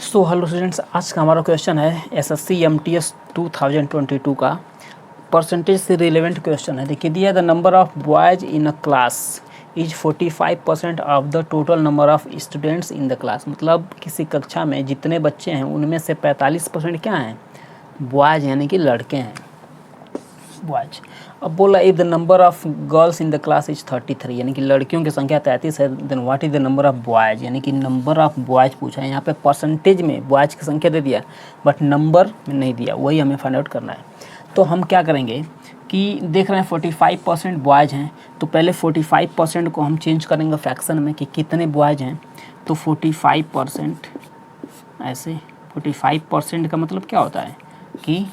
So hello students, आज का हमारा क्वेश्चन है एसएससी एमटीएस 2022 का परसेंटेज से रिलेवेंट क्वेश्चन है। देखिए, दिया the number of boys in a class is 45% of the total number of students in the class. मतलब किसी कक्षा में जितने बच्चे हैं उनमें से 45% क्या हैं, बॉयज यानी कि लड़के हैं, बॉयज। अब बोला if the number of girls in the class is 33, यानी कि लड़कियों की संख्या 33 है, then what is the number of boys, यानी कि नंबर ऑफ बॉयज पूछा है। यहाँ पे परसेंटेज में बॉयज की संख्या दे दिया बट नंबर में नहीं दिया, वही हमें फाइंड आउट करना है। तो हम क्या करेंगे कि देख रहे हैं 45% बॉयज हैं, तो पहले 45% को हम चेंज करेंगे फ्रैक्शन में कि कितने बॉयज हैं। तो 45% ऐसे, 45% का मतलब क्या होता है कि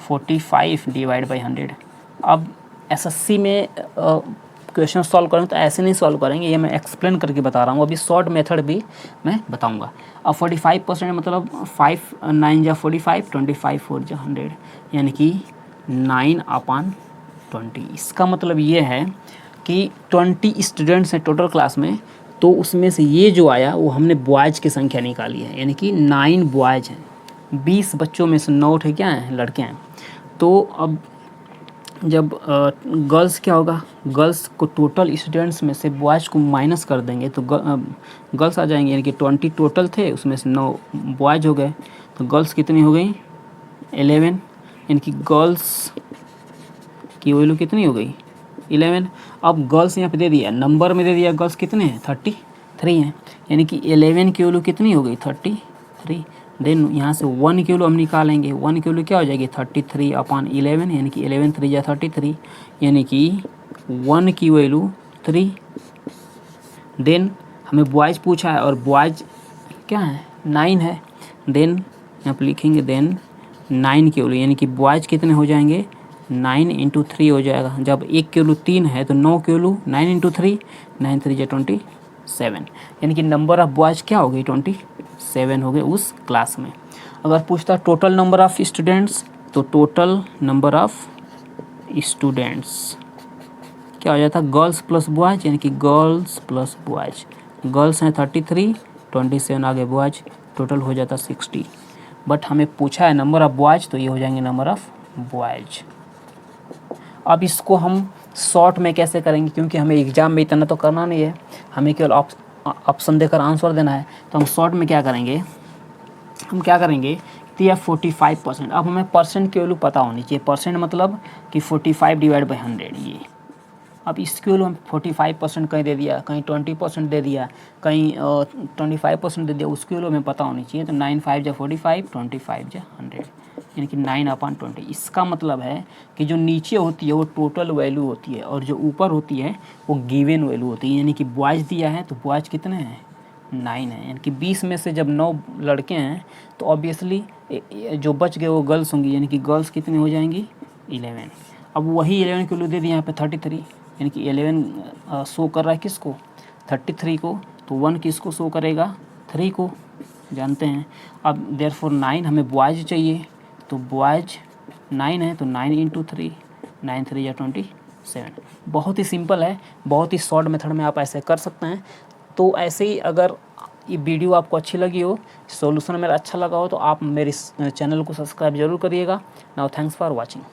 45 डिवाइड बाई 100। अब एसएससी में क्वेश्चन सॉल्व करें तो ऐसे नहीं सॉल्व करेंगे, ये मैं एक्सप्लेन करके बता रहा हूँ। अभी शॉर्ट मेथड भी मैं बताऊँगा। अब 45% मतलब 5 9 जा 45, 25 4 जा 100, यानी कि 9/20। इसका मतलब ये है कि 20 स्टूडेंट्स हैं टोटल क्लास में, तो उसमें से ये जो आया वो हमने बॉयज़ की संख्या निकाली है, यानी कि 9 बॉयज़ हैं। 20 बच्चों में से 9 थे क्या हैं, लड़के हैं। तो अब जब गर्ल्स क्या होगा, गर्ल्स को टोटल स्टूडेंट्स में से बॉयज़ को माइनस कर देंगे तो गर्ल्स आ जाएंगे, यानी कि 20 टोटल थे, उसमें से 9 बॉयज़ हो गए। तो गर्ल्स कितनी हो गई, 11, यानी कि गर्ल्स की वैल्यू कितनी हो गई, 11। अब गर्ल्स यहाँ पे दे दिया, नंबर में दे दिया, गर्ल्स कितने हैं, 33 हैं, यानी कि 11 की वैल्यू कितनी हो गई, 33। देन यहाँ से 1 की वैल्यू हम निकालेंगे, 1 की वैल्यू क्या हो जाएगी, 33/11, यानी कि 11 3 या 33, यानी कि 1 की वैल्यू 3। देन हमें बॉयज़ पूछा है और बॉयज़ क्या है, 9 है। देन यहाँ पर लिखेंगे, देन 9 की वैल्यू, यानी कि बॉयज़ कितने हो जाएंगे, 9 × 3 हो जाएगा। जब 1 की वैल्यू 3 है तो 9 की वैल्यू 9 × 3, 9 3 या 27, यानी कि नंबर ऑफ बॉयज़ क्या हो गई, 27 हो गए उस क्लास में। अगर पूछता टोटल नंबर ऑफ स्टूडेंट्स, तो टोटल नंबर ऑफ स्टूडेंट्स क्या हो जाता है, गर्ल्स प्लस बॉयज़, यानी कि गर्ल्स प्लस बॉयज़। गर्ल्स हैं 33, 27 आगे बॉयज़, टोटल हो जाता 60। बट हमें पूछा है नंबर ऑफ बॉयज़, तो ये हो जाएंगे नंबर ऑफ बॉयज़। अब इसको हम शॉर्ट में कैसे करेंगे, क्योंकि हमें एग्जाम में इतना तो करना नहीं है, हमें केवल ऑप्शन देकर आंसर देना है। तो हम शॉर्ट में क्या करेंगे, हम क्या करेंगे तो यह 45%। अब हमें परसेंट की वैल्यू पता होनी चाहिए। परसेंट मतलब कि 45 डिवाइड बाई 100 ये। अब इसकी वैल्यू हम 45% कहीं दे दिया, कहीं 20% दे दिया, कहीं 25% दे दिया, उसकी वैल्यू हमें पता होनी चाहिए। तो 9 5 जा 45, 25 जा 100, यानी कि 9/20। इसका मतलब है कि जो नीचे होती है वो टोटल वैल्यू होती है और जो ऊपर होती है वो गिवन वैल्यू होती है। यानी कि बॉयज़ दिया है तो बॉयज़ कितने हैं, 9 है, यानी कि 20 में से जब 9 लड़के हैं तो ऑब्वियसली जो बच गए वो गर्ल्स होंगी, यानी कि गर्ल्स कितनी हो जाएंगी, 11। अब वही 11 की वैल्यू दे दी यहाँ पे 33, यानी कि 11 शो कर रहा है किसको, 33 को। तो 1 किसको शो करेगा, 3 को, जानते हैं। अब देयरफॉर 9 हमें बॉयज़ चाहिए, तो बॉयज़ 9 है, तो 9 × 3, 9 3 या 27। बहुत ही सिंपल है, बहुत ही शॉर्ट मेथड में आप ऐसे कर सकते हैं। तो ऐसे ही अगर ये वीडियो आपको अच्छी लगी हो, सॉल्यूशन मेरा अच्छा लगा हो, तो आप मेरे इस चैनल को सब्सक्राइब जरूर करिएगा। Now thanks for watching.